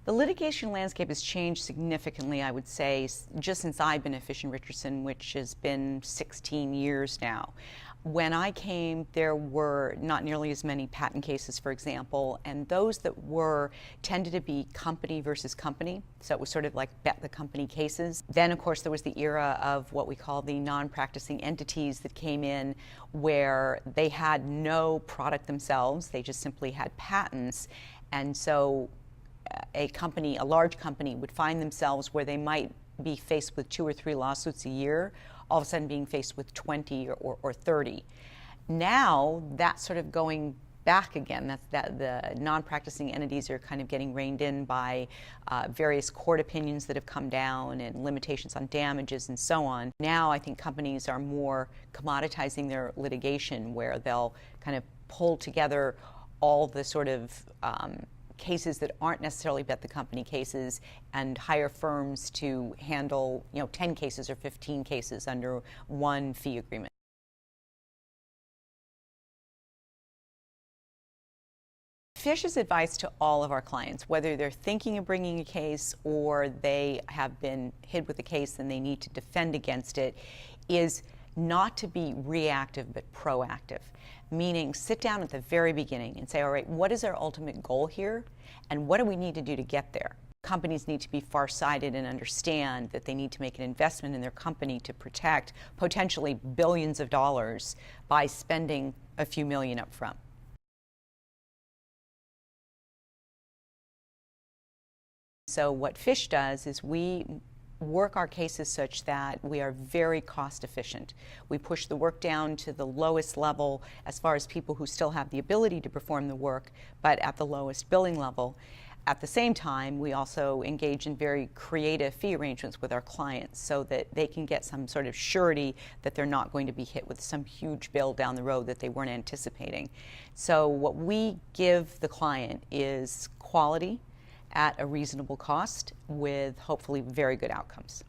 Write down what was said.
The litigation landscape has changed significantly, I would say, just since I've been at Fish & Richardson, which has been 16 years now. When I came, there were not nearly as many patent cases, for example, and those that were tended to be company versus company, so it was sort of like bet the company cases. Then, of course, there was the era of what we call the non-practicing entities that came in, where they had no product themselves, they just simply had patents, and so a large company would find themselves where they might be faced with 2 or 3 lawsuits a year, all of a sudden being faced with 20 or 30. Now that's sort of going back again. The non-practicing entities are kind of getting reined in by various court opinions that have come down and limitations on damages and so on. Now I think companies are more commoditizing their litigation, where they'll kind of pull together all the sort of cases that aren't necessarily bet the company cases and hire firms to handle 10 cases or 15 cases under one fee agreement. Fish's advice to all of our clients, whether they're thinking of bringing a case or they have been hit with a case and they need to defend against it, is not to be reactive but proactive. Meaning, sit down at the very beginning and say, all right, what is our ultimate goal here, and what do we need to do to get there? Companies need to be far-sighted and understand that they need to make an investment in their company to protect potentially billions of dollars by spending a few million up front. So what Fish does is we work our cases such that we are very cost efficient. We push the work down to the lowest level as far as people who still have the ability to perform the work, but at the lowest billing level. At the same time, we also engage in very creative fee arrangements with our clients so that they can get some sort of surety that they're not going to be hit with some huge bill down the road that they weren't anticipating. So what we give the client is quality at a reasonable cost with hopefully very good outcomes.